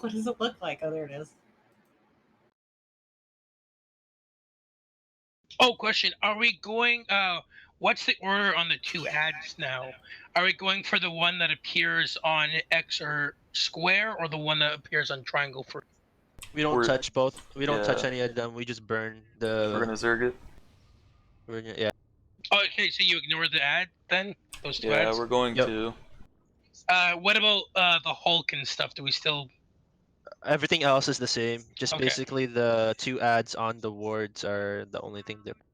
What does it look like? Oh, there it is. Oh, question. Are we going, what's the order on the 2 ads now? Are we going for the one that appears on X or square, or the one that appears on triangle for? We don't touch both. We don't touch any of them. We just burn the. We're gonna zerg it. Yeah. Oh, okay, so you ignore the ad then? Those 2 ads? Yeah, we're going to. What about the Hulk and stuff? Do we still? Everything else is the same. Just Okay. basically the 2 ads on the wards are the only thing different.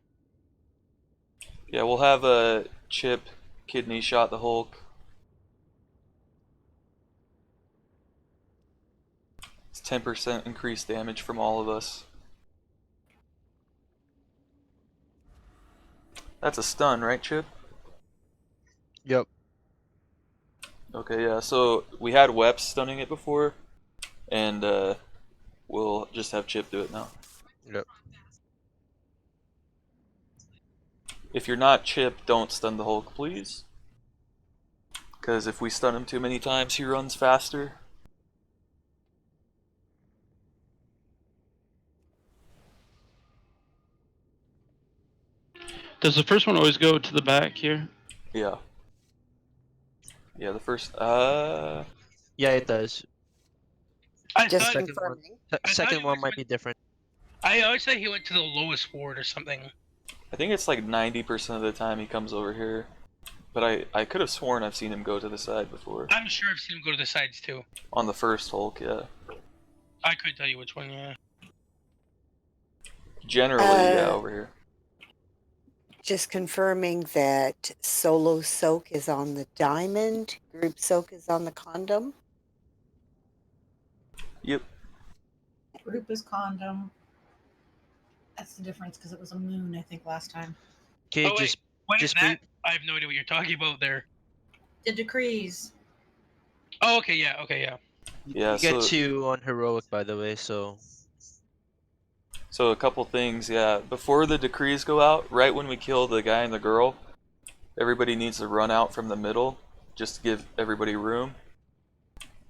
Yeah, we'll have a Chip kidney shot the Hulk. It's 10% increased damage from all of us. That's a stun, right, Chip? Yep. Okay, yeah, so we had Weps stunning it before, and we'll just have Chip do it now. Yep. If you're not Chip, don't stun the Hulk, please. Because if we stun him too many times, he runs faster. Does the first one always go to the back here? Yeah. Yeah, the first, Yeah, it does. Just Second confirming. second one might be different. I always thought he went to the lowest ward or something. I think it's like 90% of the time he comes over here. But I could have sworn I've seen him go to the side before. I'm sure I've seen him go to the sides too. On the first Hulk, yeah. I couldn't tell you which one, yeah. Generally, yeah, over here. Just confirming that solo soak is on the diamond, group soak is on the condom. Yep. Group is condom. That's the difference because it was a moon, I think, last time. Okay, Oh, wait, what is just that? I have no idea what you're talking about there. The decrees. Oh, okay, yeah, okay, yeah. Yeah, you get so 2 on heroic, by the way, so a couple things, yeah. Before the decrees go out, right when we kill the guy and the girl, everybody needs to run out from the middle, just to give everybody room.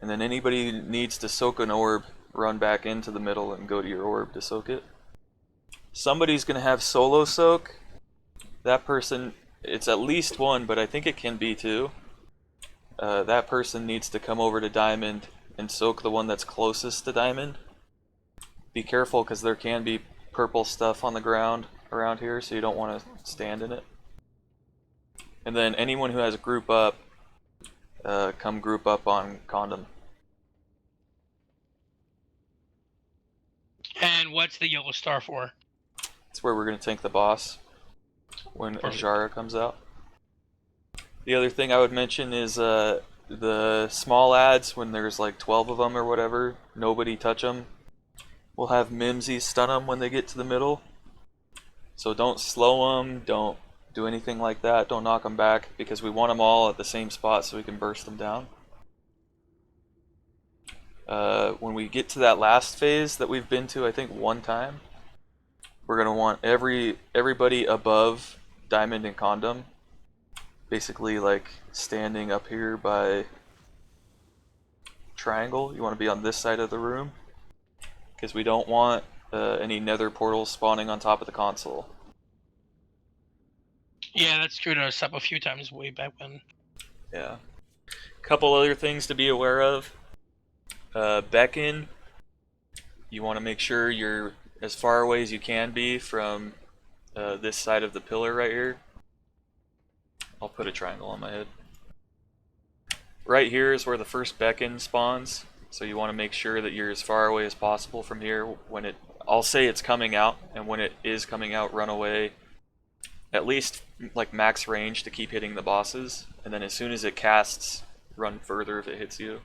And then anybody who needs to soak an orb, run back into the middle and go to your orb to soak it. Somebody's gonna have solo soak. That person, it's at least 1, but I think it can be 2. That person needs to come over to diamond and soak the one that's closest to diamond. Be careful because there can be purple stuff on the ground around here, so you don't want to stand in it. And then anyone who has a group up, come group up on condom. And what's the yellow star for? It's where we're going to tank the boss when Ajara comes out. The other thing I would mention is the small ads, when there's like 12 of them or whatever, nobody touch them. We'll have Mimsy stun them when they get to the middle. So don't slow them, don't do anything like that, don't knock them back, because we want them all at the same spot so we can burst them down. When we get to that last phase that we've been to, I think 1 time, we're going to want everybody above diamond and condom, basically like standing up here by triangle. You want to be on this side of the room, because we don't want any nether portals spawning on top of the console. Yeah, that screwed us up a few times way back when. Yeah. Couple other things to be aware of. Beckon, you want to make sure you're as far away as you can be from this side of the pillar right here. I'll put a triangle on my head. Right here is where the first beacon spawns, so you want to make sure that you're as far away as possible from here. When it, I'll say it's coming out, and when it is coming out, run away. At least like max range to keep hitting the bosses, and then as soon as it casts, run further if it hits you.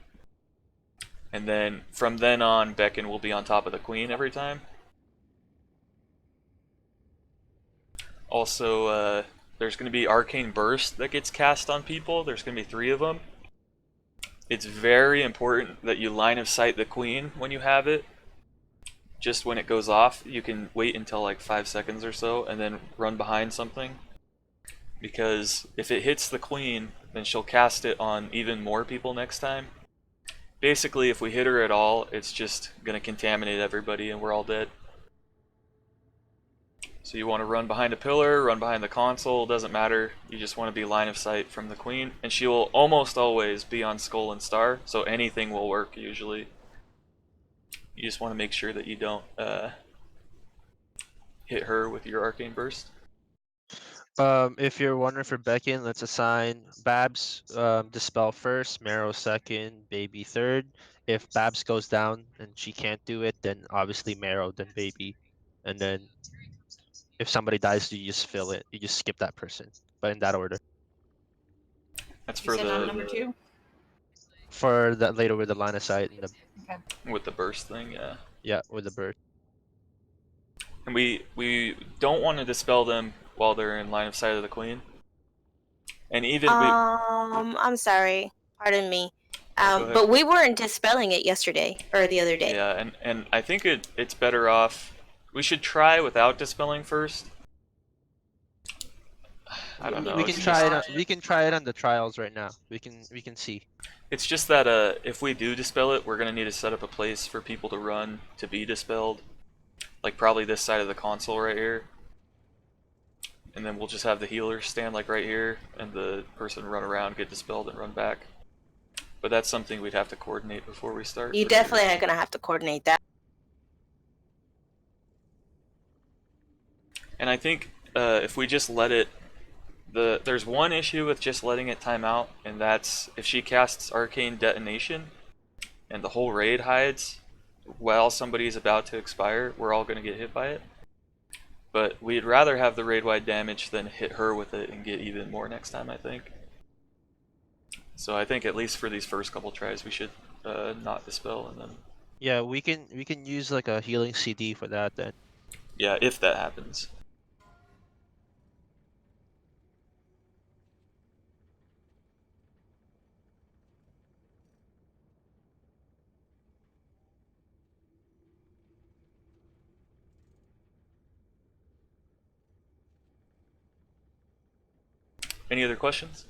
And then from then on, beacon will be on top of the queen every time. Also, there's going to be arcane burst that gets cast on people. There's going to be 3 of them. It's very important that you line of sight the queen when you have it. Just when it goes off, you can wait until like 5 seconds or so and then run behind something. Because if it hits the queen, then she'll cast it on even more people next time. basically, if we hit her at all, it's just gonna contaminate everybody and we're all dead. So you want to run behind a pillar, run behind the console, doesn't matter. You just want to be line of sight from the queen. And she will almost always be on skull and star, so anything will work usually. You just want to make sure that you don't hit her with your arcane burst. If you're wondering for Beacon, let's assign Babs Dispel first, Marrow second, Baby third. If Babs goes down and she can't do it, then obviously Marrow, then Baby. And then if somebody dies, you just fill it. You just skip that person. But in that order. That's You for said I'm the number 2? For that later with the line of sight and the Okay. with the burst thing, yeah. with the bird. And we don't want to dispel them while they're in line of sight of the queen. And even I'm sorry. Pardon me. Go ahead. But we weren't dispelling it yesterday or the other day. Yeah, and I think it's better off. We should try without dispelling first. I don't know. We can it's try just- it. We can try it on the trials right now. We can see. It's just that if we do dispel it, we're gonna need to set up a place for people to run to be dispelled. Like probably this side of the console right here. And then we'll just have the healer stand like right here, and the person run around, get dispelled, and run back. But that's something we'd have to coordinate before we start. You for sure. definitely are gonna have to coordinate that. And I think if we just let it, there's one issue with just letting it time out, and that's if she casts Arcane Detonation, and the whole raid hides while somebody's about to expire, we're all going to get hit by it. But we'd rather have the raid-wide damage than hit her with it and get even more next time, I think. So I think at least for these first couple tries, we should not dispel, and then Yeah, we can use like a healing CD for that then. yeah, if that happens. Any other questions?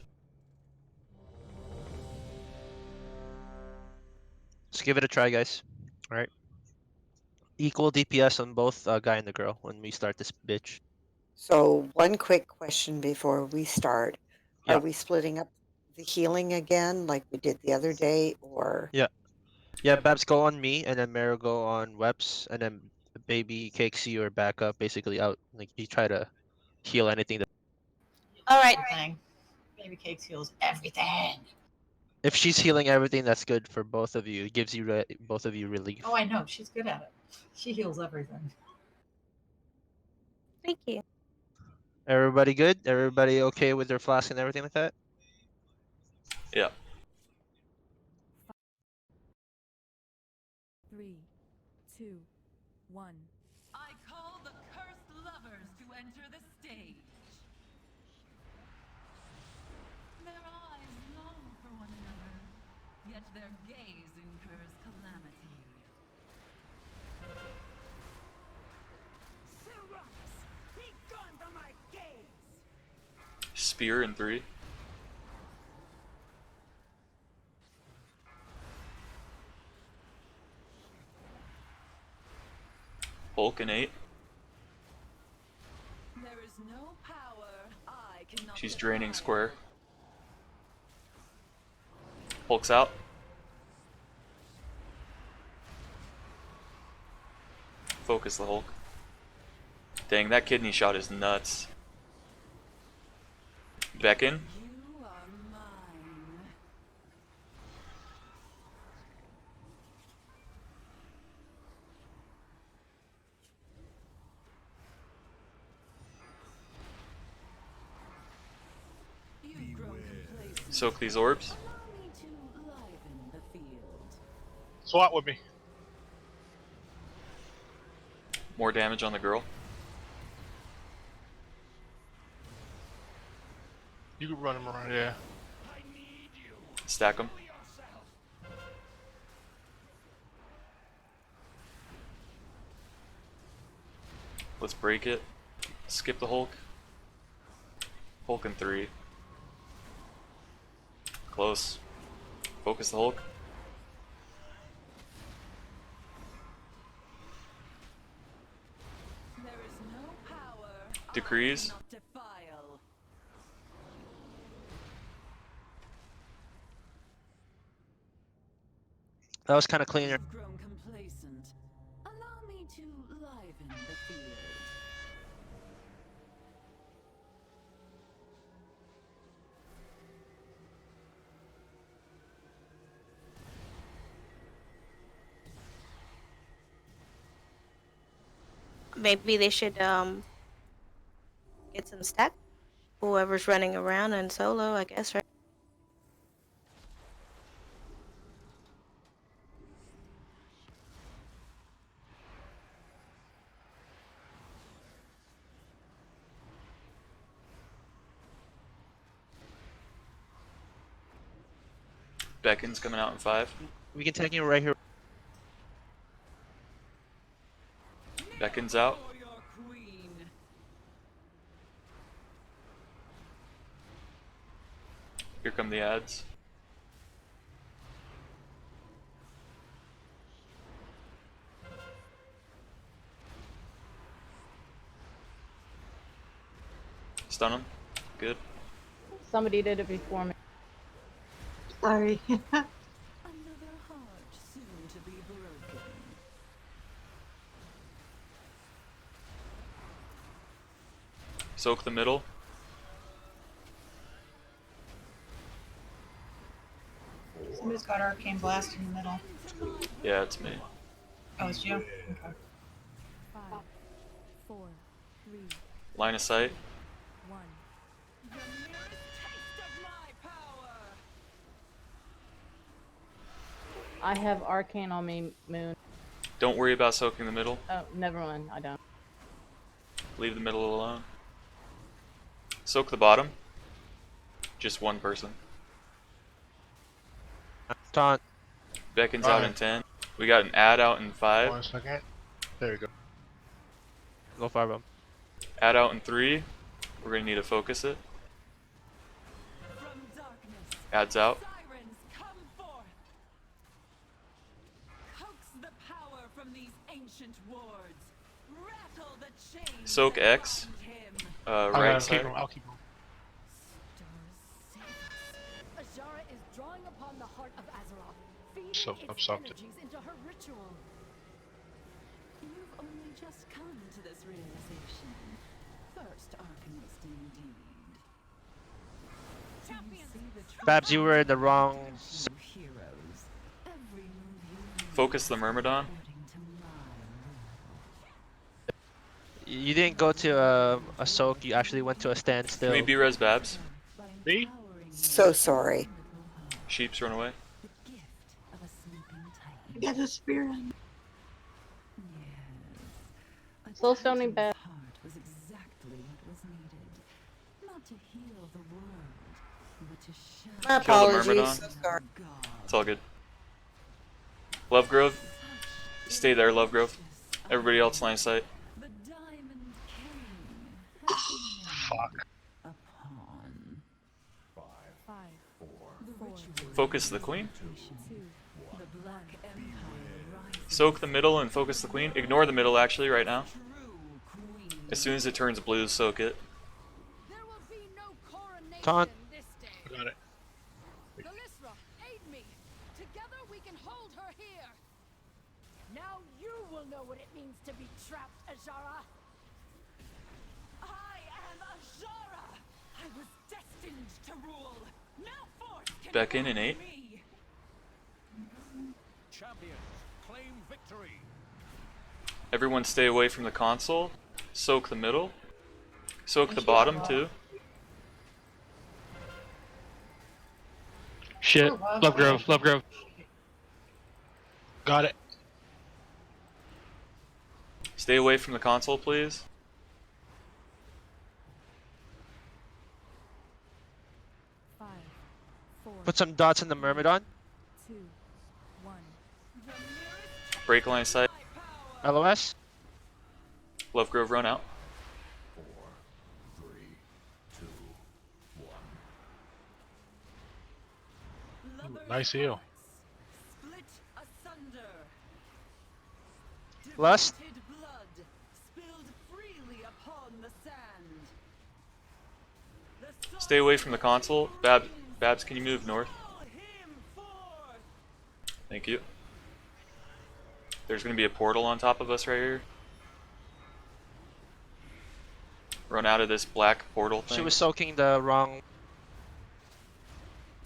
Let's give it a try, guys. All right. Equal DPS on both guy and the girl when we start this bitch. So one quick question before we start. Yeah. Are we splitting up the healing again like we did the other day, or? Yeah. Yeah, Babs go on me, and then Mero go on Weps, and then Baby Cakesy or backup basically out. Like you try to heal anything that. All right. Everything. Baby Cakes heals everything. If she's healing everything, that's good for both of you. It gives you both of you relief. Oh, I know. She's good at it. She heals everything. Thank you. Everybody good? Everybody okay with their flask and everything like that? Yeah. 3, 2, 1. I call the cursed lovers to enter the stage. Their eyes long for one another, yet their gaze incurs calamity. Spear in 3. Hulk in 8. There is no power I cannot She's draining defy. square. Hulk's out. Focus the Hulk. Dang, that kidney shot is nuts. Beckon. You are mine. You've grown complacent. Soak these orbs. Allow me to liven the field. SWAT with me. More damage on the girl. You can run him around, yeah. Stack them. Let's break it. Skip the Hulk. Hulk in 3. Close. Focus the Hulk. Decrees. Not defile. That was kind of cleaner. You've grown complacent. Allow me to liven the field. Maybe they should get some stack. Whoever's running around and solo, I guess, right? Beckon's coming out in 5. We can take him right here. Beckon's out. For your queen. Here come the ads. Stun him. Good. Somebody did it before me. Sorry. Another heart soon to be broken. Soak the middle. Somebody's got Arcane Blast in the middle. Yeah, it's me. Oh, it's you? Okay. 5, 4, 3, Line of sight. 1. The merest taste of my power. I have Arcane on me, Moon. Don't worry about soaking the middle. Oh, never mind. I don't. Leave the middle alone. Soak the bottom. Just one person. Taunt. Beckon's out in 10. We got an ad out in 5. 1 second. There you go. Go fire bomb. Ad out in 3. We're gonna need to focus it. From darkness, Ad's out. sirens come forth. Coax the power from these ancient wards. Rattle the chains. Soak that X. bind him. Right I'll side. keep him. I'll keep him. Stars save us. Azara is drawing upon the heart of Azeroth, feeding So its absorptive. energies into her ritual. You've only just come to this realization. First Arcanist indeed. Champions! See the true Babs, you were in the wrong. true heroes. Every move you make Focus the Myrmidon. according to my will. You didn't go to a soak. You actually went to a standstill. Can we B-res Babs? By Me? empowering So sorry. Sheeps run away. the gift of a sleeping titan. Get a spirit. Yes. Soul stoning bad. Heart was exactly what was needed. Not to heal the world, but to show My Kill the apologies. Myrmidon. So sorry. God. It's all good. Lovegrove. Stay there, Lovegrove. Everybody else line of sight. The Diamond King has been Fuck. a pawn. 5, The 4, ritual Focus the queen. 2, the Black Empire rises. Soak the middle and focus the queen. Ignore the middle actually right now. True queen. As soon as it turns blue, soak it. There will be no coronation Taunt. this day. I got it. Galisra, aid me. Together we can hold her here. Now you will know what it means to be trapped, Azara. I am Azara. I was destined to rule. No force can Back in bind 8. me. Champions, claim victory. Everyone stay away from the console. Soak the middle. Soak the bottom too. Shit. Lovegrove. Lovegrove. Got it. Stay away from the console, please. 5, 4, Put some dots in the Myrmidon. 2, 1. Break line of sight. LOS. Lovegrove run out. Nice heal. Split asunder. Lust. Devoted blood spilled freely upon the sand. Stay away from the console. Babs, can you move north? Thank you. There's gonna be a portal on top of us right here. Run out of this black portal thing. She was soaking the wrong.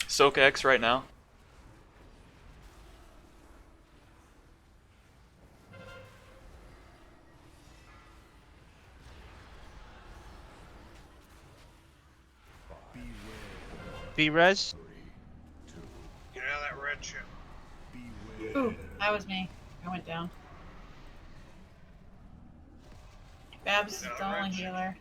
Soak X right now. B-res. Get out of that red ship. Ooh, that was me. I went down. Babs is the only healer.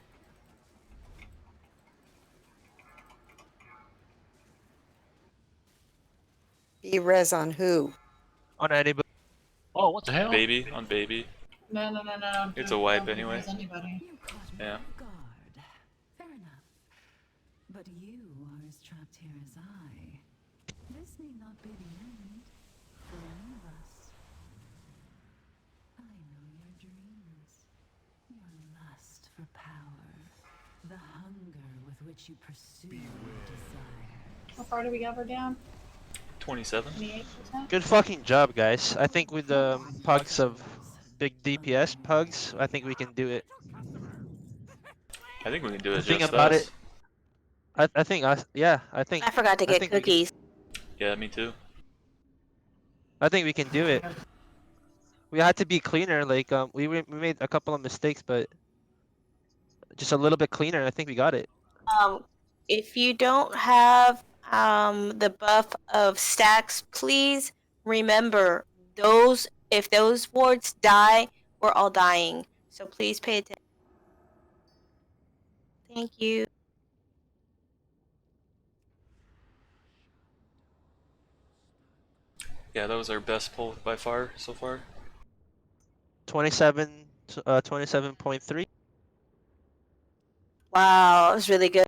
Be res on who? On anybody. Oh, what the hell? Baby, on baby. No. It's a wipe don't anyway. res anybody. You caught me Yeah. off guard. Fair enough. But you are as trapped here as I. This need not be the end for any of us. I know your dreams, your lust for power, the hunger with which you pursue your desires. How far do we got her down? 27. 28%? Good fucking job, guys. I think with the pugs of big DPS pugs, I think we can do it. I think we can do The it thing just about us. I think us. Yeah, I think. I forgot to I get think we can- cookies. Yeah, me too. I think we can do it. We had to be cleaner. Like we made a couple of mistakes, but just a little bit cleaner. I think we got it. If you don't have the buff of stacks, please remember those. If those wards die, we're all dying. So please pay attention. Thank you. Yeah, that was our best pull by far so far. 27.3. Wow, that was really good.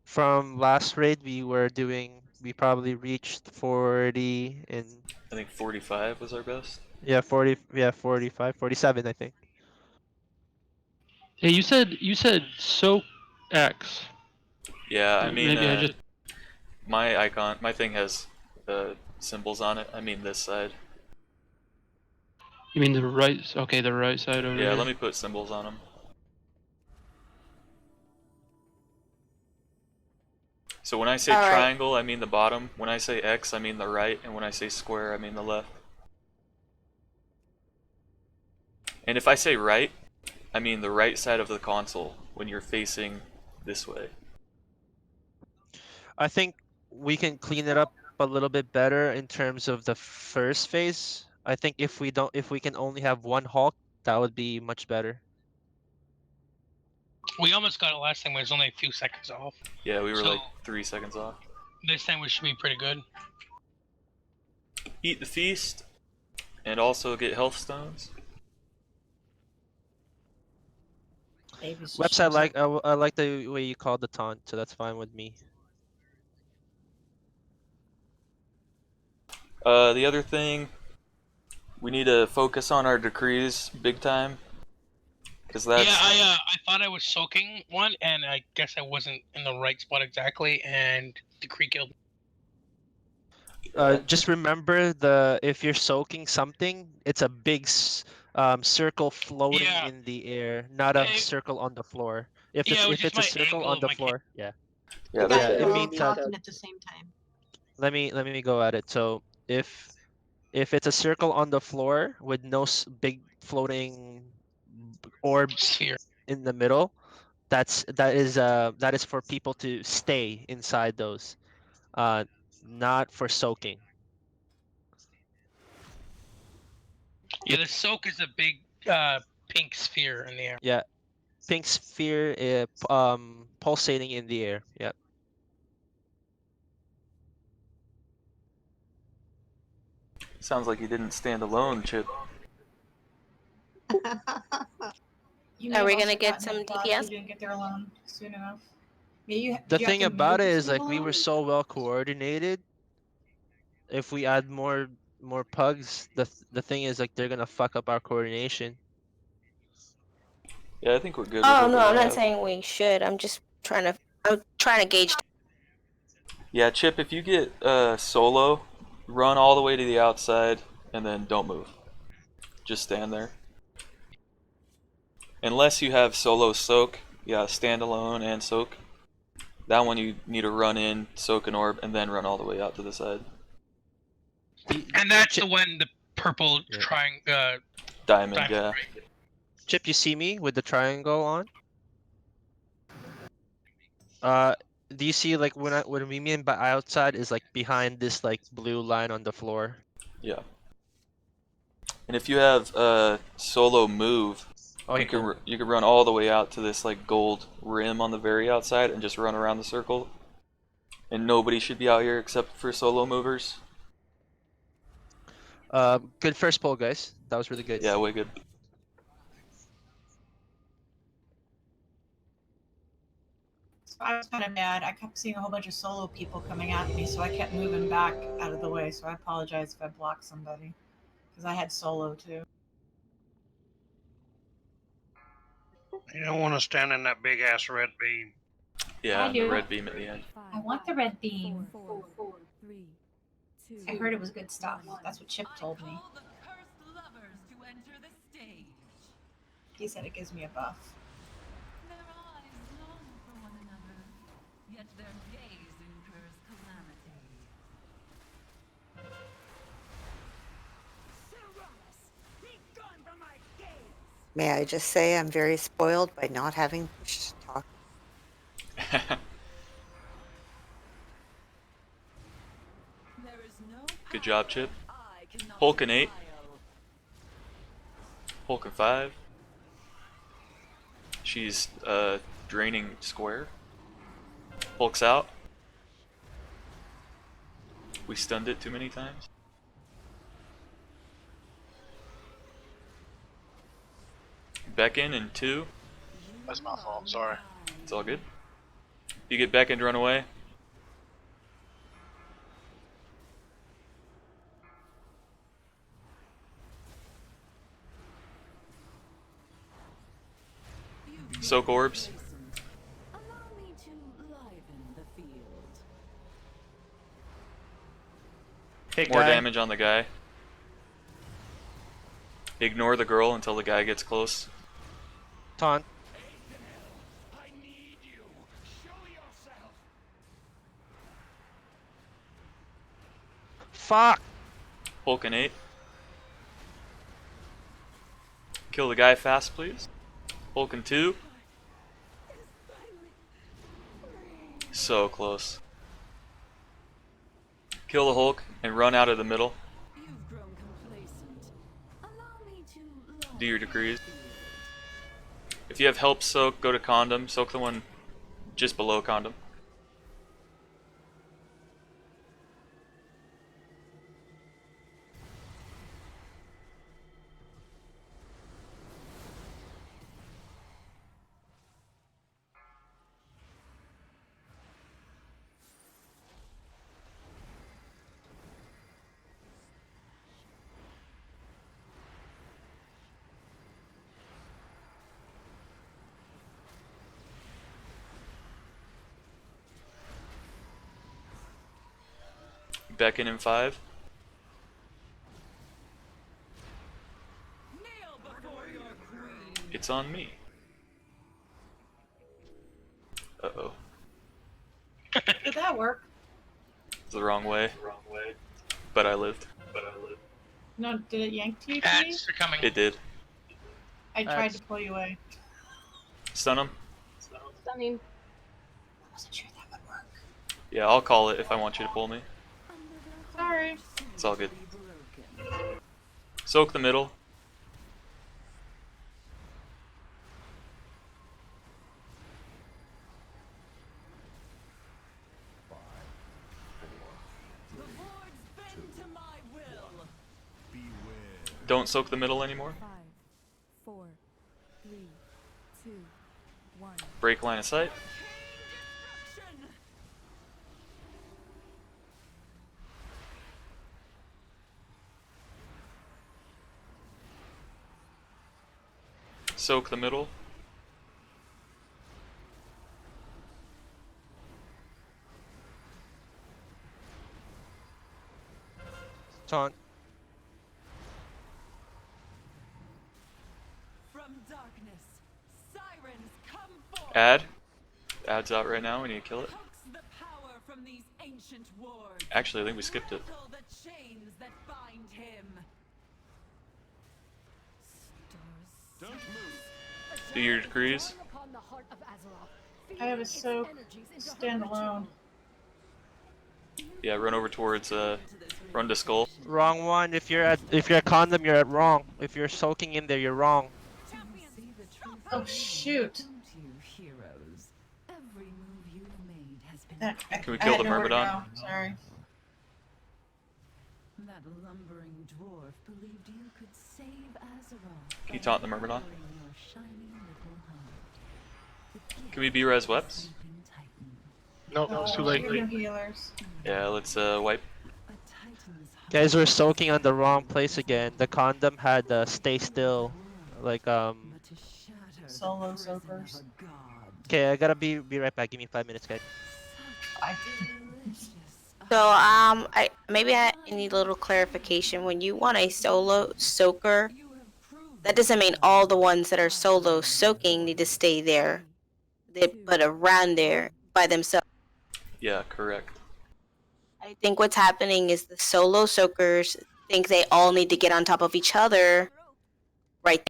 From last raid, we probably reached 40 and I think 45 was our best. yeah, 40, yeah, 45, 47, I think. Hey, you said soak X. Yeah, I mean, Maybe I just. my thing has symbols on it. I mean this side. You mean the right? Okay, the right side over Yeah, here. let me put symbols on them. So when I say All right. triangle, I mean the bottom. When I say X, I mean the right. And when I say square, I mean the left. And if I say right, I mean the right side of the console when you're facing this way. I think we can clean it up a little bit better in terms of the first phase. I think if we can only have one Hulk, that would be much better. We almost got it last time. It was only a few seconds off. Yeah, we were So- like 3 seconds off. This time we should be pretty good. Eat the feast, and also get health stones. Baby's just Website, shows up. I like the way you called the taunt, so that's fine with me. The other thing, we need to focus on our decrees big time. Cause that's Yeah, I thought I was soaking one, and I guess I wasn't in the right spot exactly, and the creek killed me. Just remember if you're soaking something, it's a big circle floating Yeah. in the air, not a Hey. circle on the floor. If Yeah, it was it's just a my circle angle on of the my floor, yeah. yeah, Yeah, that's it We're all means talking at the same time. let me go at it. So if it's a circle on the floor with no big floating orb sphere. in the middle, that is for people to stay inside those, not for soaking. Yeah, the soak is a big pink sphere in the air. Yeah, pink sphere, pulsating in the air. Yeah. sounds like you didn't stand alone, Chip. You Are may we have gonna also get gotten some it, Bob, DPS? You didn't get there alone soon enough. Yeah, you, The did you have thing to about it move is to like go we were alone? so well coordinated. If we add more pugs, the thing is like they're gonna fuck up our coordination. Yeah, I think we're good. Oh with no, what I'm we not have. saying we should. I'm trying to gauge. Yeah, Chip, if you get solo, run all the way to the outside and then don't move. Just stand there. Unless you have solo soak, yeah, stand alone and soak. That one you need to run in, soak an orb, and then run all the way out to the side. And that's the one, the purple Diamond, yeah. right? Chip, you see me with the triangle on? Do you see like when we mean by outside is like behind this like blue line on the floor? Yeah. And if you have solo move, Okay, you can cool. you can run all the way out to this like gold rim on the very outside and just run around the circle. And nobody should be out here except for solo movers. Good first poll, guys. That was really good. Yeah, way good. So I was kind of mad. I kept seeing a whole bunch of solo people coming at me, so I kept moving back out of the way. So I apologize if I blocked somebody, because I had solo too. You don't want to stand in that big ass red beam. Yeah, I the do. red beam at the end. I want the red beam. Four, three, two, I heard it was good stuff. That's what Chip told me. He said it gives me a buff. Their eyes long for one another, yet their gaze incurs calamity. May I just say I'm very spoiled by not having push to talk. Good job, Chip. Hulk and 8. Hulk and 5. She's draining square. Hulk's out. We stunned it too many times. Beckon in 2. That's my fault. Sorry. It's all good. You get Beckon, run away. Soak orbs. Allow me to liven the field. Hey, More guy. damage on the guy. Ignore the girl until the guy gets close. Taunt. Fuck. Hulk and 8. Kill the guy fast, please. Hulk and 2. So close. Kill the Hulk and run out of the middle. You've grown complacent. Allow me to Do your decrees. If you have help soak, go to condom. Soak the one just below condom. Beckon in 5. It's on me. Uh-oh. Did that work? It's the wrong way. But I lived. No, did it yank you to me? Ads are coming. It did. I tried to pull you away. Stun him. Stunning. I wasn't sure that would work. Yeah, I'll call it if I want you to pull me. Sorry. It's all good. Soak the middle. Don't soak the middle anymore. 5, 4, 3, 2, 1. Break line of sight. Soak the middle. Taunt. From darkness, sirens come forth. Ad's out right now. We need to kill it. Coax the power from these ancient wards. Actually, I think we skipped it. Unravel the chains that bind him. Don't move. Do your decrees. I have a soak. Stand alone. Yeah, run over towards run to skull. Wrong one. If you're at condom, you're at wrong. If you're soaking in there, you're wrong. Oh shoot! Heroes. Every move you've made has been Can we kill the Myrmidon? Sorry. That lumbering dwarf believed you could save Azeroth. Can you taunt the Myrmidon? by your shining little heart. Can we B-res weps? Nope, it's too late. No healers. Yeah, let's wipe. Guys, we're soaking on the wrong place again. The condom had stay still, like Solo soakers. Okay, I gotta be right back. Give me 5 minutes, guys. So I need a little clarification. When you want a solo soaker, that doesn't mean all the ones that are solo soaking need to stay there. They put around there by themselves. Yeah, correct. I think what's happening is the solo soakers think they all need to get on top of each other. Right.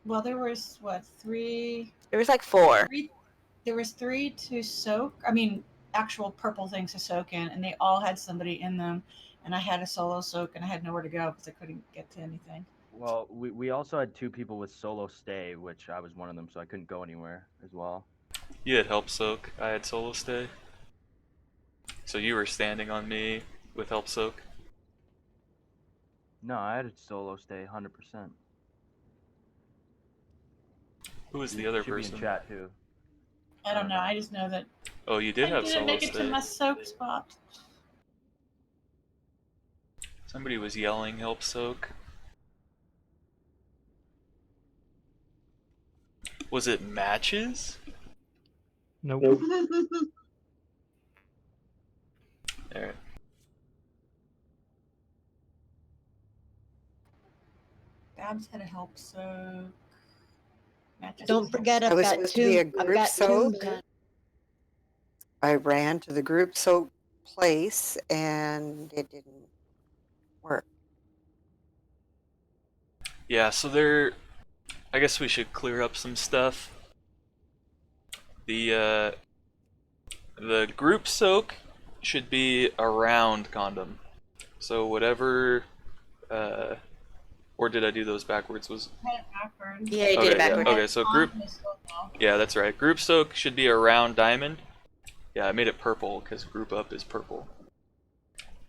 Well, there was what, 3? There was like 4. There was 3 to soak. I mean, actual purple things to soak in, and they all had somebody in them. And I had a solo soak, and I had nowhere to go because I couldn't get to anything. Well, we also had 2 people with solo stay, which I was one of them, so I couldn't go anywhere as well. You had help soak. I had solo stay. So you were standing on me with help soak. No, I had a solo stay, 100%. Who was the other Should be person? in chat too. I don't know. I just know that Oh, you did I have didn't solo make it to stay. my soak spot. Somebody was yelling help soak. Was it matches? Nope. Alright. Babs had a help soak. Matches Don't had forget, help I was supposed to be a group soak. I ran to the group soak place and it didn't work. Yeah, so I guess we should clear up some stuff. The group soak should be around condom. So whatever or did I do those backwards? I had it backwards. Yeah, you did it backwards. Okay, so group Yeah, that's right. Group soak should be around diamond. Yeah, I made it purple because group up is purple.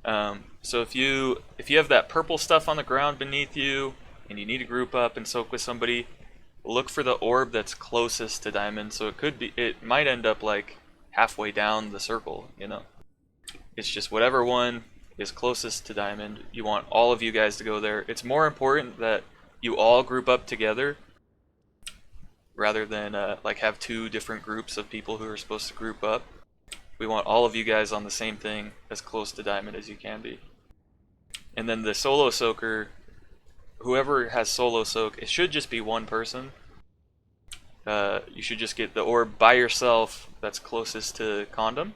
So if you have that purple stuff on the ground beneath you and you need to group up and soak with somebody, look for the orb that's closest to diamond. So it might end up like halfway down the circle, you know. It's just whatever one is closest to diamond. You want all of you guys to go there. It's more important that you all group up together rather than like have 2 different groups of people who are supposed to group up. We want all of you guys on the same thing, as close to diamond as you can be. And then the solo soaker, whoever has solo soak, it should just be one person. You should just get the orb by yourself that's closest to condom.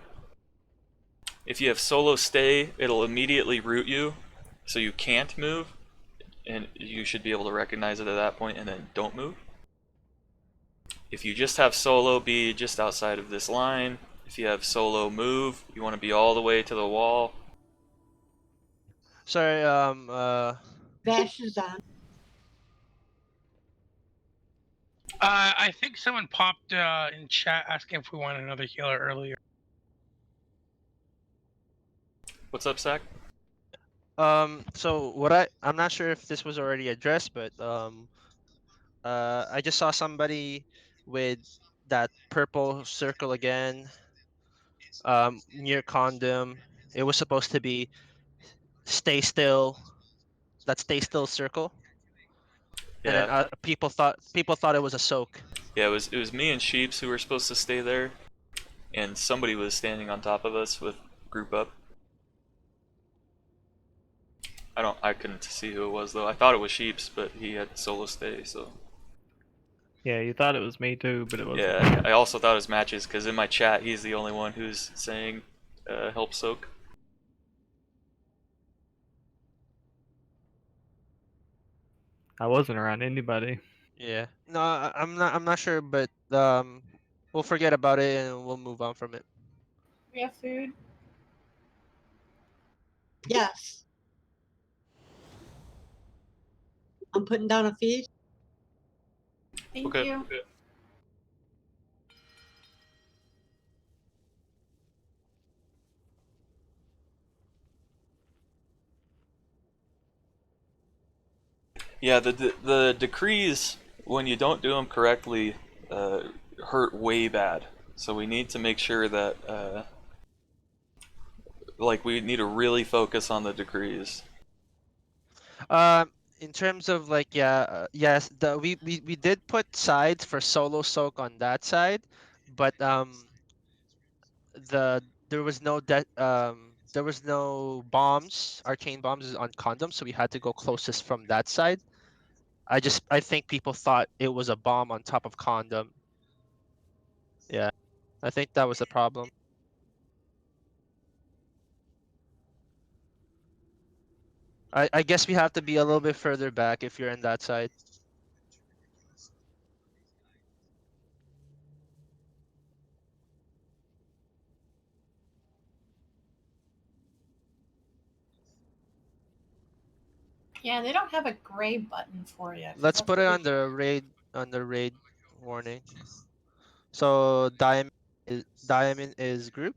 If you have solo stay, it'll immediately root you, so you can't move, and you should be able to recognize it at that point and then don't move. If you just have solo, be just outside of this line. If you have solo move, you want to be all the way to the wall. Sorry, Vash is on. I think someone popped in chat asking if we want another healer earlier. What's up, Zach? So I'm not sure if this was already addressed, but I just saw somebody with that purple circle again, near condom. It was supposed to be stay still, that stay still circle. And Yeah. then people thought it was a soak. Yeah, it was me and Sheeps who were supposed to stay there, and somebody was standing on top of us with group up. I couldn't see who it was though. I thought it was Sheeps, but he had solo stay, so. Yeah, you thought it was me too, but it wasn't. Yeah, I also thought it was Matches because in my chat he's the only one who's saying help soak. I wasn't around anybody. Yeah. No, I'm not sure, but we'll forget about it and we'll move on from it. We have food. Yes. I'm putting down a feed. Thank you. Okay. Yeah, the decrees, when you don't do them correctly, hurt way bad. So we need to make sure that like we need to really focus on the decrees. In terms of like, yeah, yes, we did put sides for solo soak on that side, but there was no there was no bombs, arcane bombs on condoms, so we had to go closest from that side. I think people thought it was a bomb on top of condom. Yeah, I think that was the problem. I guess we have to be a little bit further back if you're in that side. Yeah, they don't have a gray button for you. Let's put it on the raid warning. So diamond is group.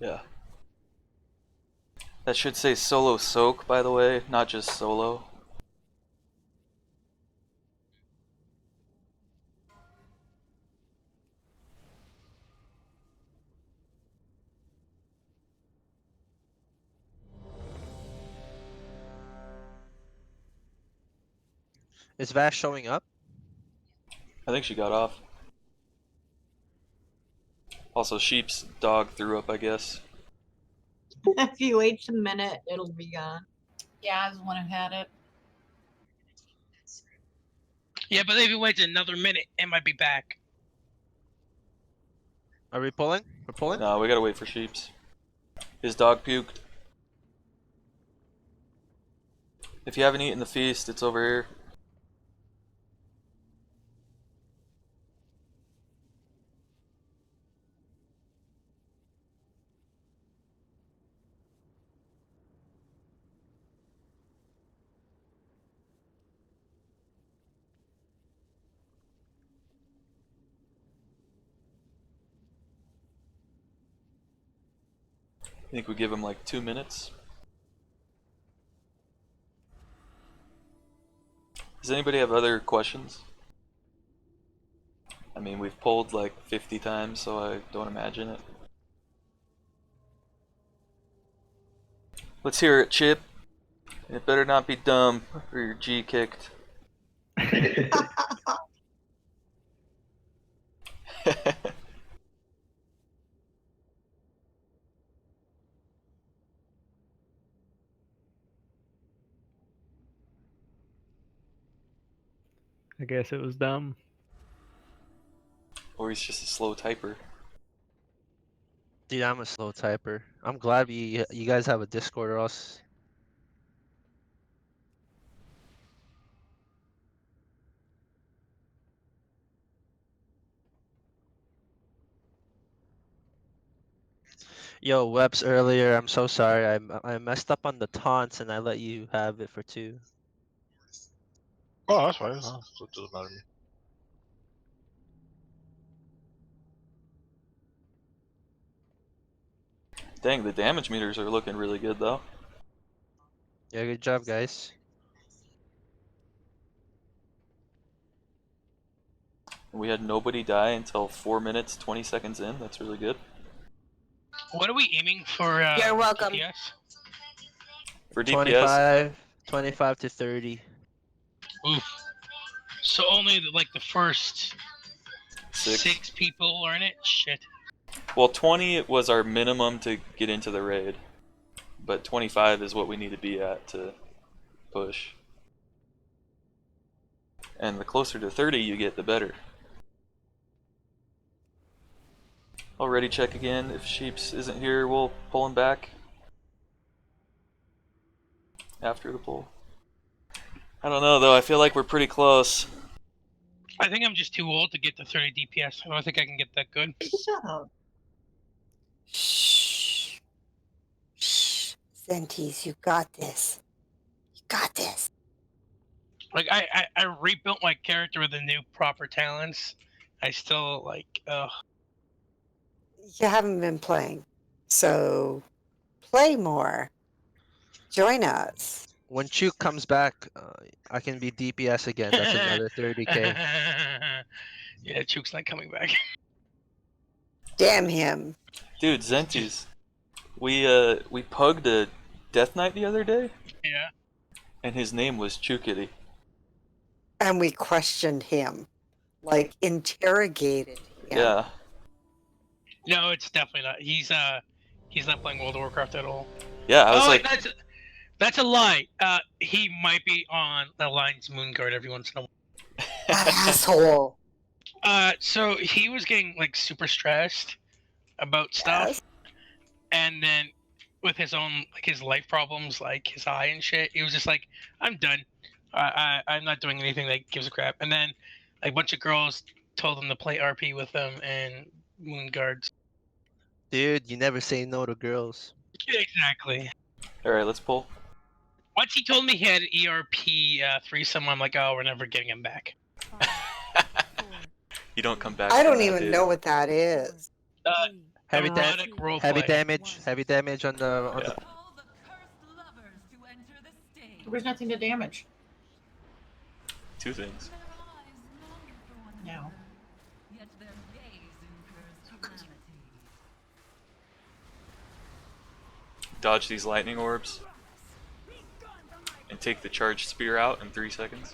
Yeah. That should say solo soak, by the way, not just solo. Is Vash showing up? I think she got off. Also, Sheep's dog threw up, I guess. If you wait a minute, it'll be gone. Yeah, I was the one who had it. Yeah, but if you wait another minute, it might be back. Are we pulling? We're pulling? No, we gotta wait for Sheep's. His dog puked. If you haven't eaten the feast, it's over here. I think we give him like 2 minutes. Does anybody have other questions? I mean, we've pulled like 50 times, so I don't imagine it. Let's hear it, Chip. It better not be dumb or your G kicked. I guess it was dumb. Or he's just a slow typer. Dude, I'm a slow typer. I'm glad you guys have a Discord or else. Yo, Webs earlier, I'm so sorry. I messed up on the taunts and I let you have it for 2. Oh, that's fine. Oh, so it doesn't matter to me. Dang, the damage meters are looking really good though. Yeah, good job, guys. We had nobody die until 4 minutes 20 seconds in. That's really good. What are we aiming for? You're welcome. DPS? For DPS, 25 to 30. Oof. So only like the first 6. 6 people are in it? Shit. Well, 20 was our minimum to get into the raid. but 25 is what we need to be at to push. And the closer to 30 you get, the better. I'll ready check again. If Sheeps isn't here, we'll pull him back after the pull. I don't know though, I feel like we're pretty close. I think I'm just too old to get to 30 DPS. I don't think I can get that good. Shut up. Shh. Shh. Zenties, you got this. You got this. Like I rebuilt my character with the new proper talents. I still like You haven't been playing. So play more. Join us. When Chuke comes back, I can be DPS again. That's another 30k. Yeah, Chuke's not coming back. Damn him. Dude, Zenties. We pugged a Death Knight the other day, Yeah. and his name was Chukity. And we questioned him. Like interrogated him. Yeah. No, it's definitely not. He's not playing World of Warcraft at all. Yeah, I was like, that's a lie. He might be on the Alliance Moonguard every once in a while. Asshole. So he was getting like super stressed about stuff, Yes. and then with his own like his life problems, like his eye and shit, he was just like, "I'm done. I'm not doing anything that gives a crap." And then like, a bunch of girls told him to play RP with them and Moonguards. Dude, you never say no to girls. Exactly. alright, let's pull. Once he told me he had an ERP threesome, I'm like, oh, we're never getting him back. You don't come back. I from don't that, even dude. know what that is. Heavy, Erotic roleplay. heavy damage on the. There was nothing to damage. Two things. No. Dodge these lightning orbs. And take the charged spear out in 3 seconds.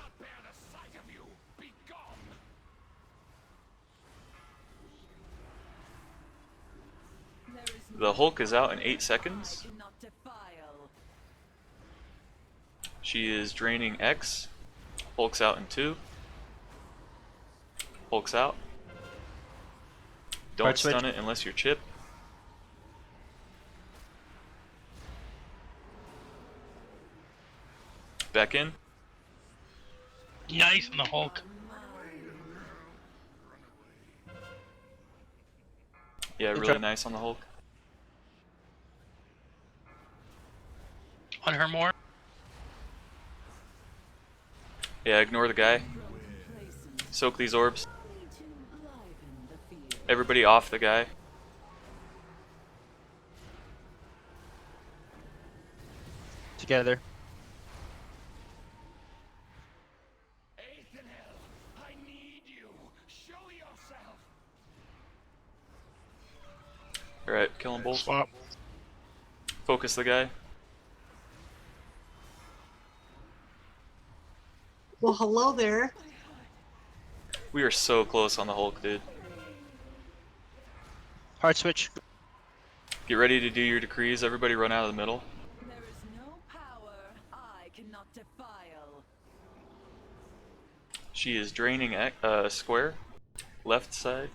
The Hulk is out in 8 seconds. She is draining X. Hulk's out in 2. Hulk's out. Don't Hard switch. stun it unless you're Chip. Back in. Nice on the Hulk. Yeah, really nice on the Hulk. On her more. Yeah, ignore the guy. Soak these orbs. Everybody off the guy. Together. Alright, kill them both. Swap. Focus the guy. Well, hello there. We are so close on the Hulk, dude. Hard switch. Get ready to do your decrees. Everybody run out of the middle. There is no power I cannot defile. She is draining square. Left side.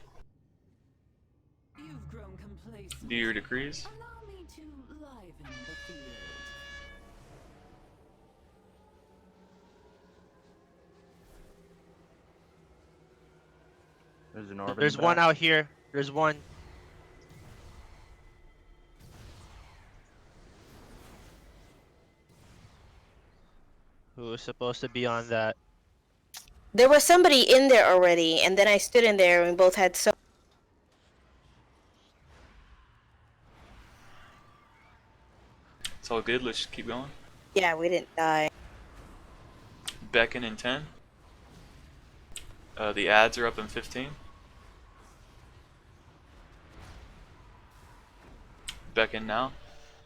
You've grown complacent. Do your decrees. Allow me to liven the field. There's an orb. in There's the one back. out here. There's one. Who was supposed to be on that? There was somebody in there already, and then I stood in there and we both had so. It's all good. Let's just keep going. Yeah, we didn't die. Beckon in 10. The ads are up in 15. Beckon now.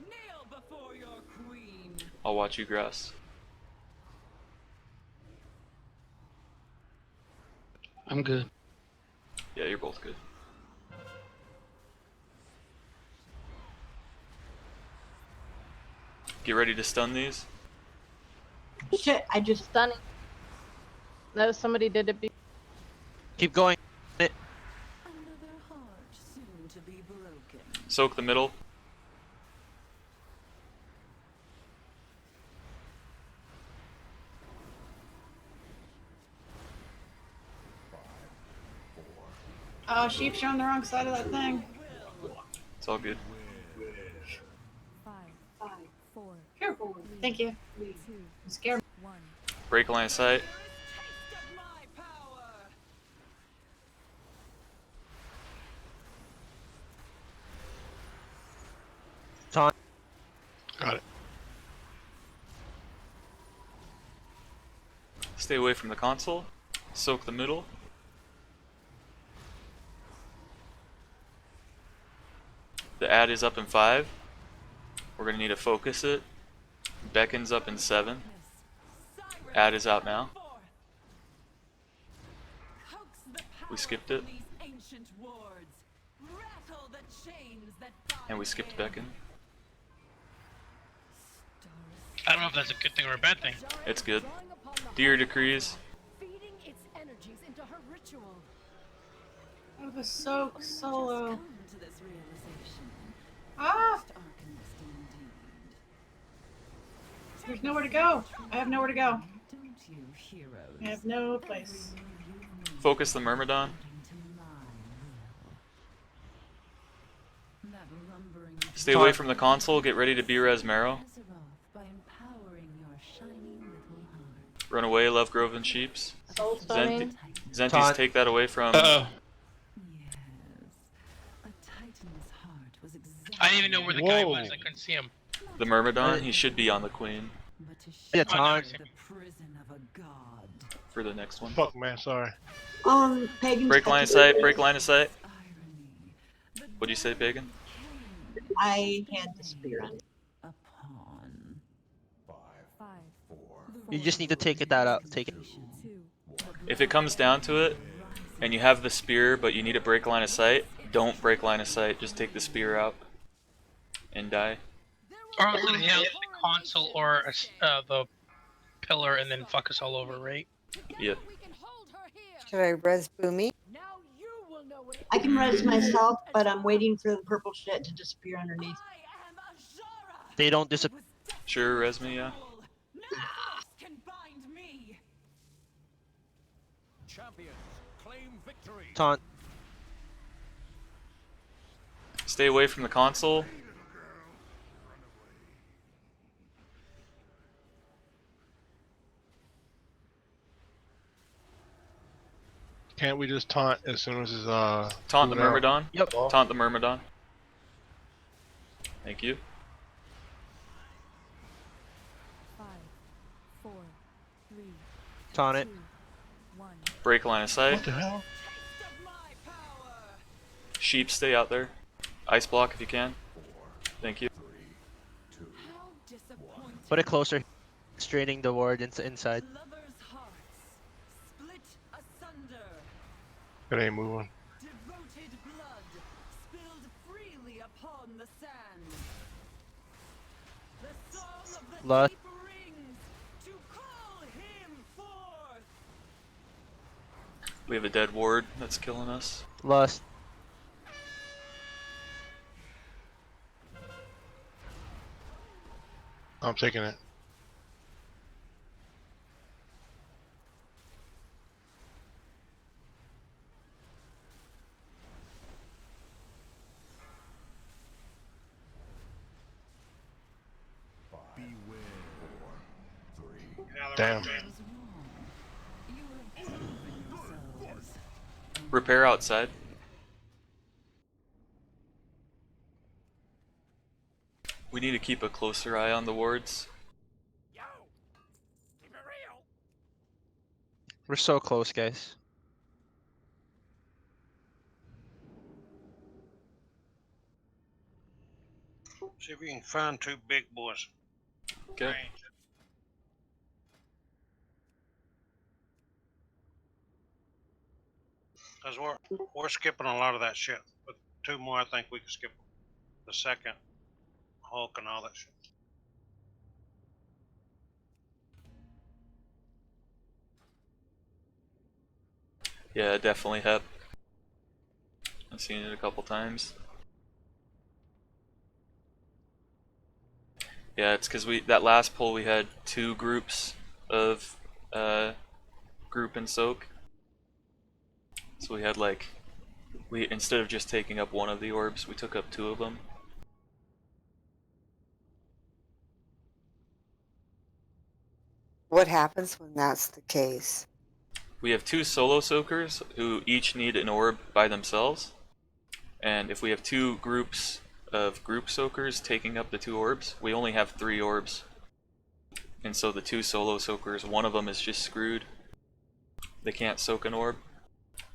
Kneel before your queen. I'll watch you grass. I'm good. Yeah, you're both good. Get ready to stun these. Shit, I just Stunning. No, somebody did it. Keep going. Another heart soon to be broken. Soak the middle. Oh, sheep's on the wrong side of that thing. It's all good. 5, 4, Careful. Thank you. 2, I'm scared. 1. Break line of sight. Taunt. Got it. Stay away from the console. Soak the middle. The ad is up in 5. We're going to need to focus it. Beckon's up in 7. Ad is out now. We skipped it. And we skipped Beckon. I don't know if that's a good thing or a bad thing. It's good. Do your decrees. Feeding its energies into her ritual. Oh, the soak solo. Come to this realization. Ah! Alchemist indeed. There's nowhere to go. I have nowhere to go. Don't you, heroes? I have no place. Focus the Myrmidon. That lumbering Stay away from the console. Get ready to B-res Marrow. by empowering your shiny little heart. Run away, Lovegrove and Sheeps. Soul stunning. Zentis, Taunt. take that away from... Yes. A titan's heart was exactly I didn't even know where the guy was. I couldn't see him. The Myrmidon. He should be on the Queen but to Yeah, shatter taunt. the prison of a god. for the next one. Fuck, man. Sorry. Pagan. Break line of sight. Break line of sight. Irony. What'd you say, Pagan? I had the spear on. A pawn. 5, You just need to take it that out. Take it. 2. If it comes down to it, and you have the spear, but you need a break line of sight, don't break line of sight. Just take the spear out and die. Or else it'll hit the console or the pillar and then fuck us all over, right? Yep. We can hold her here. Should I res Boomy? Now you will know what it I can res myself, but I'm waiting for the purple shit to disappear underneath. I am Azara. They don't disappear. Sure, Resmi, yeah. Can bind me. Champions, claim victory. Taunt. Stay away from the console. Can't we just taunt as soon as his Taunt the cooldown? Myrmidon. Yep. Taunt the Myrmidon. Thank you. 5, 4, 3, Taunt it. 2, 1. Break line of sight. What the hell? Sheep, stay out there. Ice block if you can. Thank you. How disappointing. Put it closer. Straining the ward inside. Lovers' hearts split asunder. It ain't moving. Devoted blood spilled freely upon the sand. The song of the Lust. deep rings to call him forth. We have a dead ward that's killing us. Lust. I'm taking it. Damn. Repair outside. We need to keep a closer eye on the wards. We're so close, guys. See if you can find two big boys. Okay. Because we're skipping a lot of that shit. But two more, I think we can skip the second Hulk and all that shit. Yeah, definitely Hep. I've seen it a couple times. Yeah, it's because that last poll we had 2 groups of group and soak. So we had like instead of just taking up one of the orbs, we took up 2 of them. What happens when that's the case? We have 2 solo soakers who each need an orb by themselves. And if we have 2 groups of group soakers taking up the 2 orbs, we only have 3 orbs. And so the 2 solo soakers, one of them is just screwed. They can't soak an orb.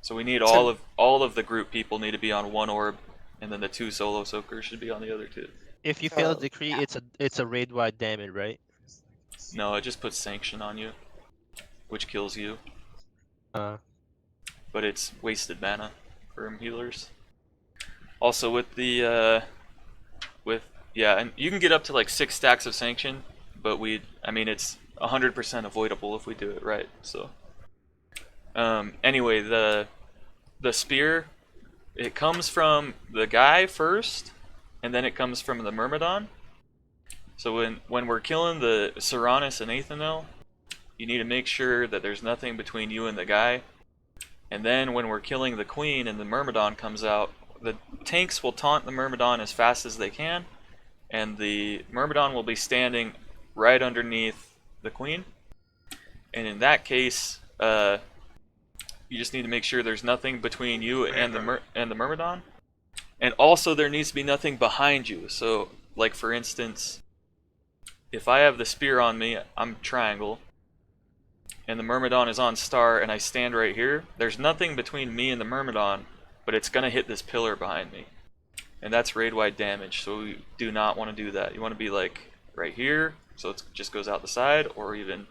So we need all of the group people need to be on 1 orb, and then the 2 solo soakers should be on the other 2. If you fail a decree, it's a raid wide damage, right? No, it just puts sanction on you, which kills you. But it's wasted mana for healers. Also with the and you can get up to like 6 stacks of sanction, but I mean it's 100% avoidable if we do it right. So anyway, the spear, it comes from the guy first, and then it comes from the Myrmidon. So when we're killing the Serranus and Athanel, you need to make sure that there's nothing between you and the guy. And then when we're killing the Queen and the Myrmidon comes out, the tanks will taunt the Myrmidon as fast as they can, and the Myrmidon will be standing right underneath the Queen. And in that case, you just need to make sure there's nothing between you and the Myrmidon. And also there needs to be nothing behind you. So, like for instance, if I have the spear on me, I'm triangle, and the Myrmidon is on star, and I stand right here, there's nothing between me and the Myrmidon, but it's going to hit this pillar behind me. And that's raid-wide damage, so we do not want to do that. You want to be like right here, so it just goes out the side, or even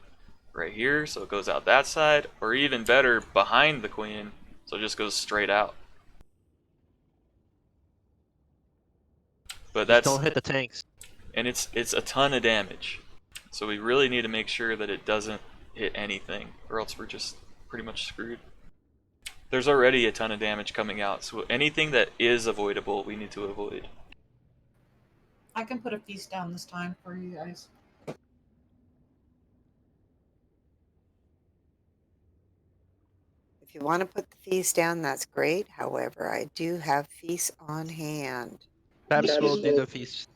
right here, so it goes out that side, or even better, behind the Queen, so it just goes straight out. But that's... Just don't hit the tanks. And it's a ton of damage. So we really need to make sure that it doesn't hit anything, or else we're just pretty much screwed. There's already a ton of damage coming out, so anything that is avoidable, we need to avoid. I can put a feast down this time for you guys. If you want to put the feast down, that's great. However, I do have feast on hand. Babs will do the feast.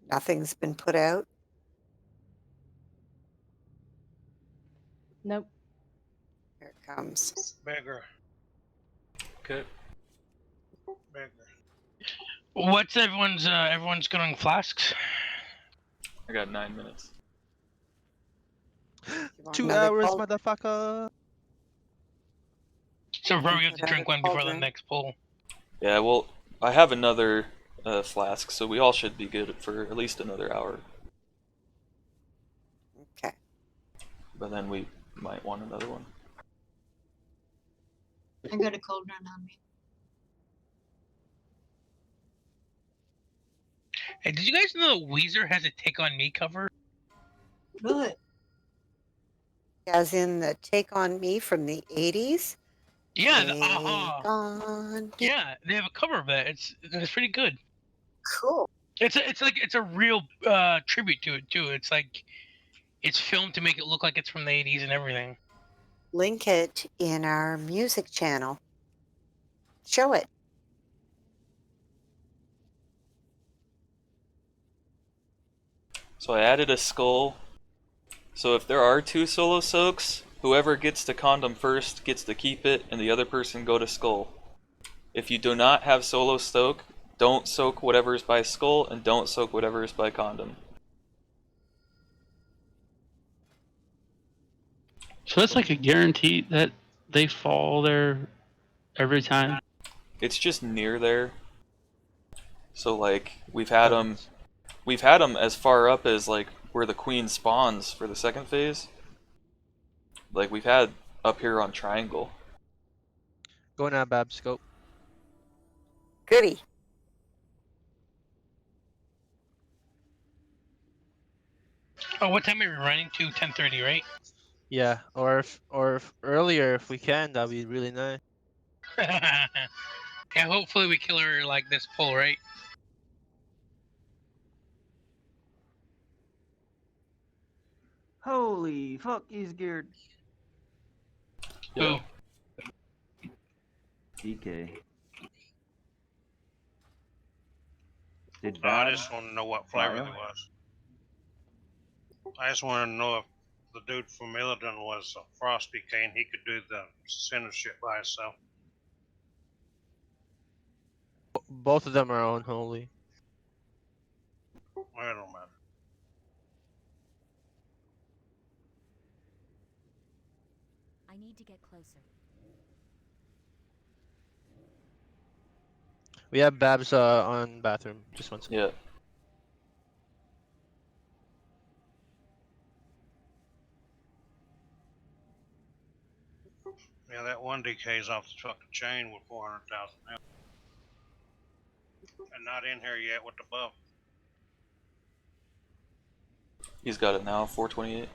Nothing's been put out. Nope. Here it comes. Beggar. Okay. Beggar. What's everyone's going flasks? I got 9 minutes. 2 hours, motherfucker. So we're probably have to drink one before the next poll. Yeah, well, I have another flask, so we all should be good for at least another hour. Okay. But then we might want another one. I got a cold run on me. Hey, did you guys know that Weezer has a Take On Me cover? Good. As in the Take On Me from the 80s? Yeah, Take on me. Yeah, they have a cover of that. It's pretty good. Cool. It's a real tribute to it too. It's like it's filmed to make it look like it's from the 80s and everything. Link it in our music channel. Show it. So I added a skull. So if there are 2 solo soaks, whoever gets to condom first gets to keep it, and the other person go to skull. If you do not have solo soak, don't soak whatever is by skull, and don't soak whatever is by condom. So that's like a guarantee that they fall there every time? It's just near there. So like, we've had them as far up as like where the Queen spawns for the second phase. Like we've had up here on Triangle. Go now, Babs. Go. Goody. Oh, what time are we running to? 10:30, right? Yeah, or if earlier if we can, that'd be really nice. Yeah, hopefully we kill her like this pull, right? Holy fuck, he's geared. Who? DK. Did I Bab just want to know what fly flavor him? it was. I just want to know if the dude from Illidan was a Frosty Cane. He could do the center shit by himself. Both of them are unholy. I don't matter. I need to get closer. We have Babs on bathroom. Just one second. Yeah. Yeah, that one DK's off the fucking chain with 400,000 now. And not in here yet with the buff. He's got it now, 428.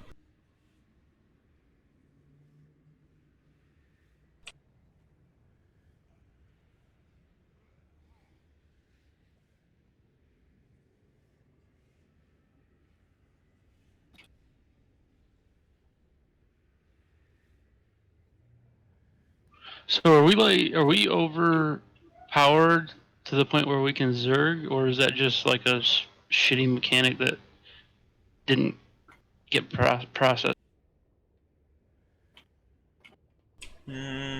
So are we overpowered to the point where we can Zerg, or is that just like a shitty mechanic that didn't get processed? Hmm.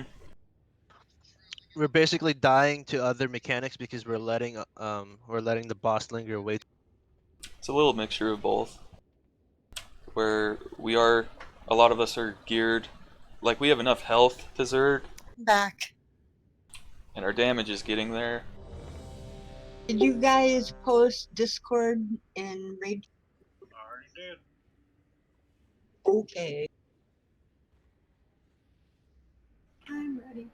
We're basically dying to other mechanics because we're letting the boss linger way. It's a little mixture of both. Where a lot of us are geared, like we have enough health to Zerg, Back. and our damage is getting there. Did you guys post Discord and raid? I already did. Okay. I'm ready.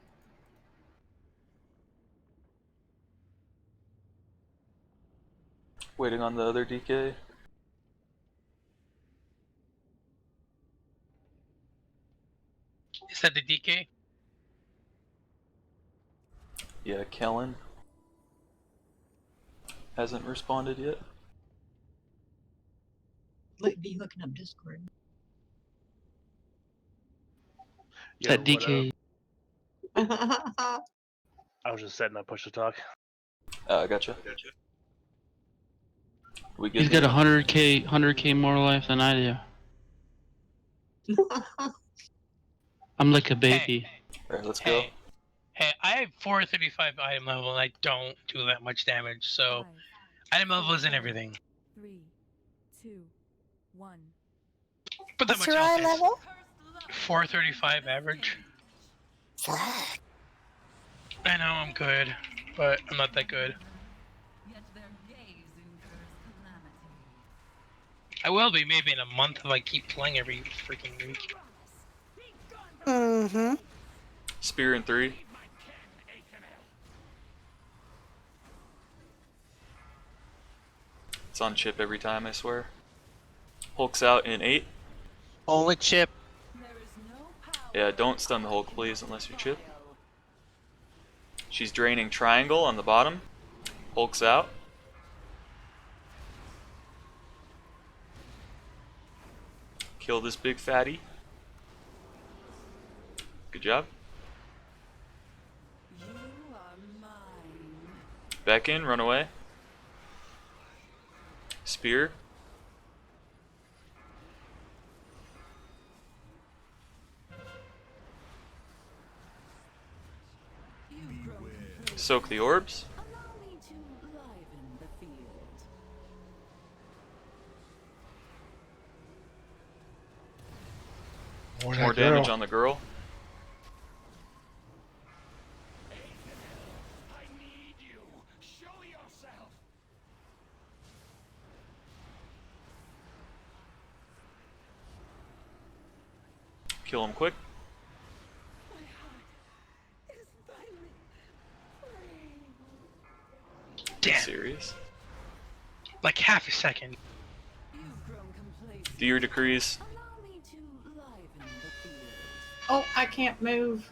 Waiting on the other DK. Is that the DK? Yeah, Kellen hasn't responded yet. Be looking up Discord. That DK. I was just setting up push to talk. Gotcha. We good He's got here? 100k more life than I do. I'm like a baby. Alright, let's go. Hey, I have 435 item level and I don't do that much damage, so item level isn't everything. 3, 2, 1. But that What's much your eye health is level? 435 average. I know I'm good, but I'm not that good. I will be maybe in a month if I keep playing every freaking week. Mm-hmm. Spear in 3. It's on chip every time, I swear. Hulk's out in 8. Only chip. Yeah, don't stun the Hulk, please, unless you chip. She's draining triangle on the bottom. Hulk's out. Kill this big fatty. Good job. Back in, run away. Spear. Soak the orbs. More damage on the girl. Kill him quick. Damn. Serious? Like half a second. Do your decrees. Oh, I can't move.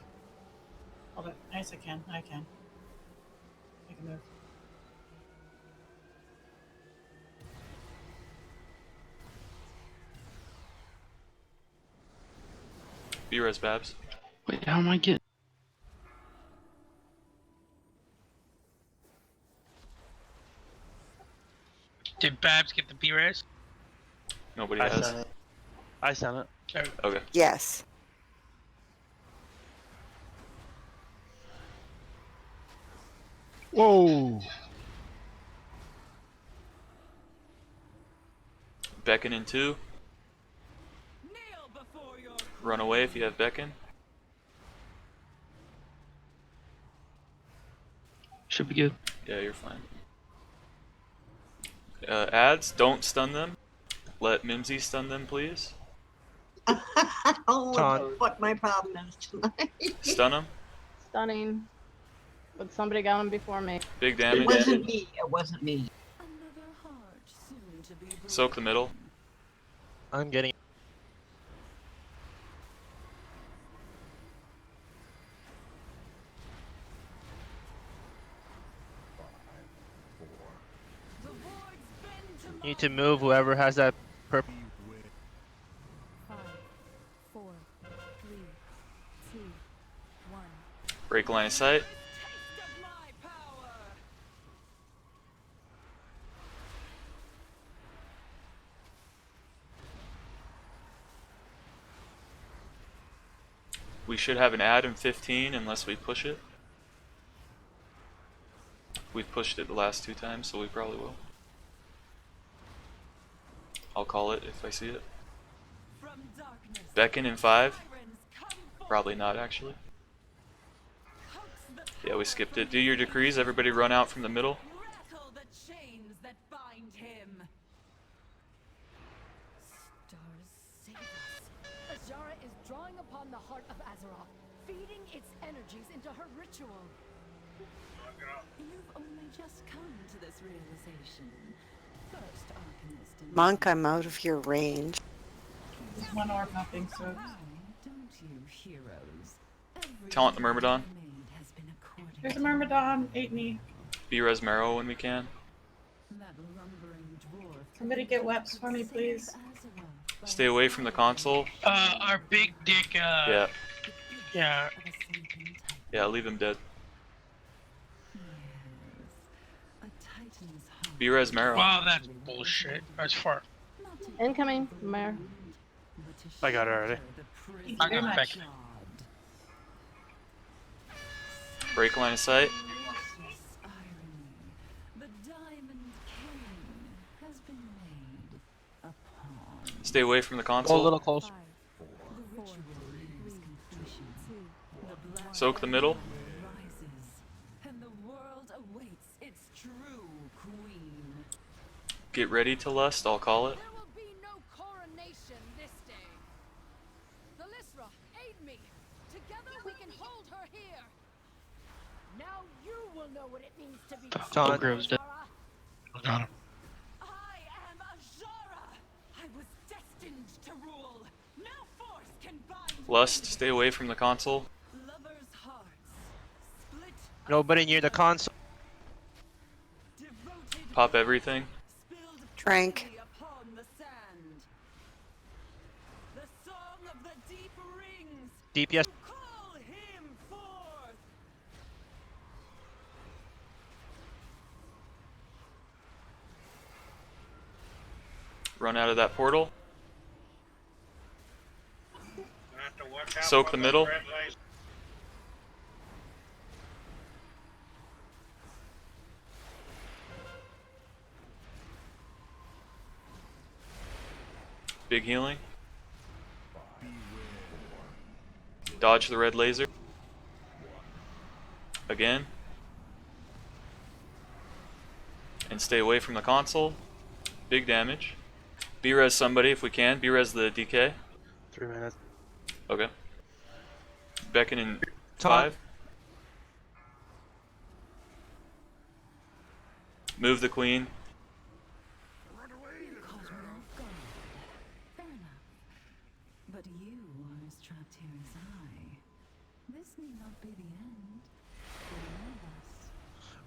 Hold on. Yes, I can. I can move. B-res Babs. Wait, how am I getting? Did Babs get the B-res? Nobody I has. sent it. I sent it. Okay. Yes. Whoa! Beckon in 2. Run away if you have Beckon. Should be good. Yeah, you're fine. Ads, don't stun them. Let Mimsy stun them, please. I don't know what Taunt. the fuck my problem is tonight. Stun them. Stunning. But somebody got him before me. Big It damage. wasn't me. It wasn't me. Soak the middle. I'm getting. You need to move whoever has that purple. 5, 4, 3, 2, 1. Break line of sight. We should have an ad in 15 unless we push it. We've pushed it the last 2 times, so we probably will. I'll call it if I see it. Beckon in 5. Probably not, actually. Yeah, we skipped it. Do your decrees. Everybody run out from the middle. Azara is drawing upon the heart of Azeroth, feeding its energies into her ritual. You've only just come to this realization. First Arcanist and Monk, I'm out of your range. There's one orb not being soaked. don't you heroes? Taunt the Myrmidon. There's a Myrmidon. Ate me. B-res Marrow when we can. Somebody get weps for me, please. Stay away from the console. Our big dick, Yeah. Yeah. Yeah, leave him dead. B-res Marrow. Wow, that's bullshit. That's far. Incoming, Mayor. I got it already. Thank I you very got much. Beckon. Break line of sight. Stay away from the Go console. a little closer. 5, 4, 3, 2, Soak the middle. And the world awaits its true queen. Get ready to lust. I'll call it. There will be no coronation this day. Thalysra, aid me. Together we can hold her here. Now you will know what it means to be Taunt. Grove's dead. Got him. I am Azara. I was destined to rule. No force can bind Lust. Stay away from the console. lovers' hearts. Split Nobody near the console. devoted Pop everything. spilled Trank. bloody upon the sand. The song of the deep rings. DPS. Call him forth. Run out of that portal. I have to watch out Soak for the those middle. red laser. Big healing. Dodge the red laser. Again. And stay away from the console. Big damage. B-res somebody if we can. B-res the DK. 3 minutes. Okay. Beckon in Taunt. 5. Move the queen.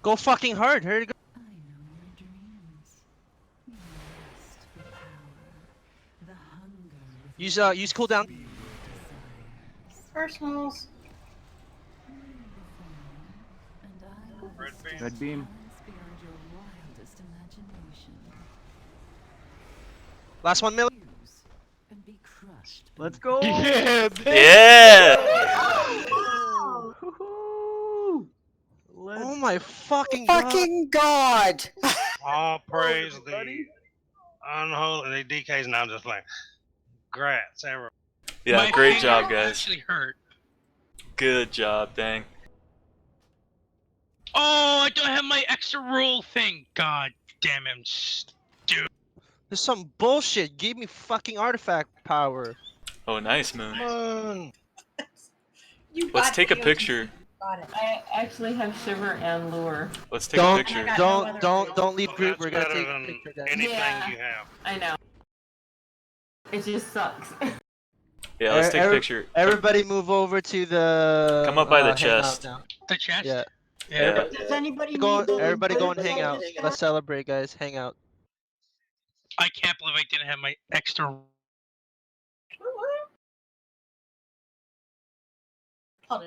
Go fucking hard. Hurry, go. I know your dreams. Your lust for power. The hunger Use cooldown. Personals. and I will Red beam. Red beam. balance beyond your wildest imagination. Last 1 million. Fuse and be crushed. Let's go. Yeah, Yeah! Oh, Woohoo! Let's Oh my fucking god. Fucking God! All praise the buddy. unholy DKs, and I'm just like, grats, everyone. Yeah, My great finger job, guys. Actually hurt. Good job, dang. Oh, I don't have my extra roll thing. God damn it, I'm stupid. There's some bullshit. Give me fucking artifact power. Oh, nice, Moon. Come on. you Let's got take a the picture. Got it. I actually have Shiver and Lure. Let's take a picture. I got no other Don't leave Well, group. that's We're gonna better take a than picture, guys. anything Yeah. you have. I know. It just sucks. Yeah, let's take a picture. Everybody move over to the. Come up by the hangout chest. now. The chest? Yeah. Yeah. Does anybody Go, need the everybody go and birthday hang out. discount? Let's celebrate, guys. Hang out. I can't believe I didn't have my extra